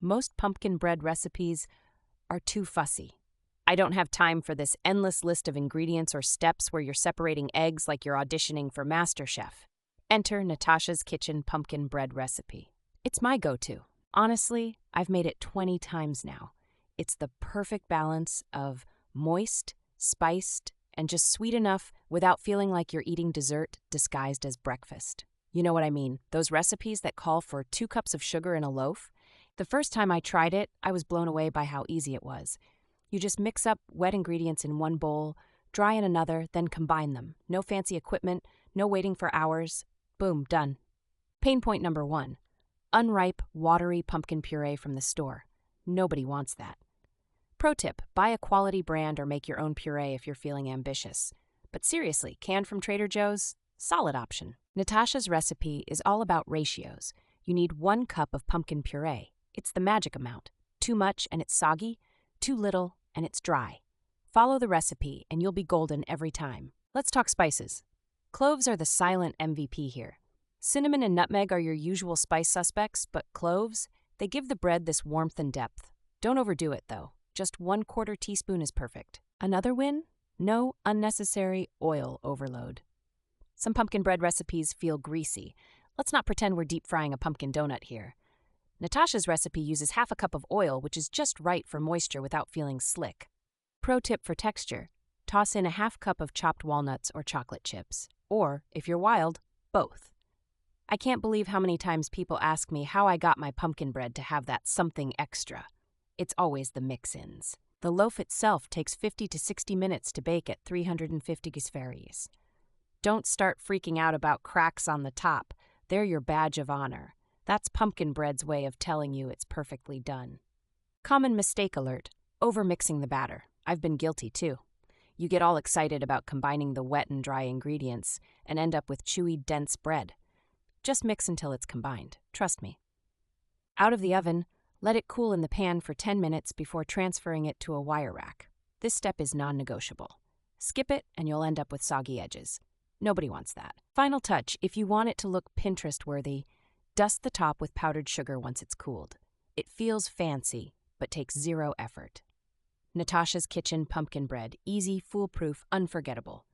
Most pumpkin bread recipes are too fussy. I don't have time for this endless list of ingredients or steps where you're separating eggs like you're auditioning for MasterChef. Enter Natasha's Kitchen pumpkin bread recipe. It's my go-to. Honestly, I've made it 20 times now. It's the perfect balance of moist, spiced, and just sweet enough without feeling like you're eating dessert disguised as breakfast. You know what I mean? Those recipes that call for 2 cups of sugar in a loaf? The first time I tried it, I was blown away by how easy it was. You just mix up wet ingredients in one bowl, dry in another, then combine them. No fancy equipment, no waiting for hours. Boom, done. Pain point number 1. Unripe, watery pumpkin puree from the store. Nobody wants that. Pro tip, buy a quality brand or make your own puree if you're feeling ambitious. But seriously, canned from Trader Joe's? Solid option. Natasha's recipe is all about ratios. You need 1 cup of pumpkin puree. It's the magic amount. Too much and it's soggy, too little and it's dry. Follow the recipe and you'll be golden every time. Let's talk spices. Cloves are the silent MVP here. Cinnamon and nutmeg are your usual spice suspects, but cloves, they give the bread this warmth and depth. Don't overdo it though. Just 1/4 teaspoon is perfect. Another win? No unnecessary oil overload. Some pumpkin bread recipes feel greasy. Let's not pretend we're deep frying a pumpkin donut here. Natasha's recipe uses 1/2 cup of oil, which is just right for moisture without feeling slick. Pro tip for texture, toss in 1/2 cup of chopped walnuts or chocolate chips. Or, if you're wild, both. I can't believe how many times people ask me how I got my pumpkin bread to have that something extra. It's always the mix-ins. The loaf itself takes 50 to 60 minutes to bake at 350 Fahrenheit. Don't start freaking out about cracks on the top. They're your badge of honor. That's pumpkin bread's way of telling you it's perfectly done. Common mistake alert, overmixing the batter. I've been guilty too. You get all excited about combining the wet and dry ingredients and end up with chewy, dense bread. Just mix until it's combined, trust me. Out of the oven, let it cool in the pan for 10 minutes before transferring it to a wire rack. This step is non-negotiable. Skip it and you'll end up with soggy edges. Nobody wants that. Final touch, if you want it to look Pinterest-worthy, dust the top with powdered sugar once it's cooled. It feels fancy, but takes 0 effort. Natasha's Kitchen pumpkin bread, easy, foolproof, unforgettable.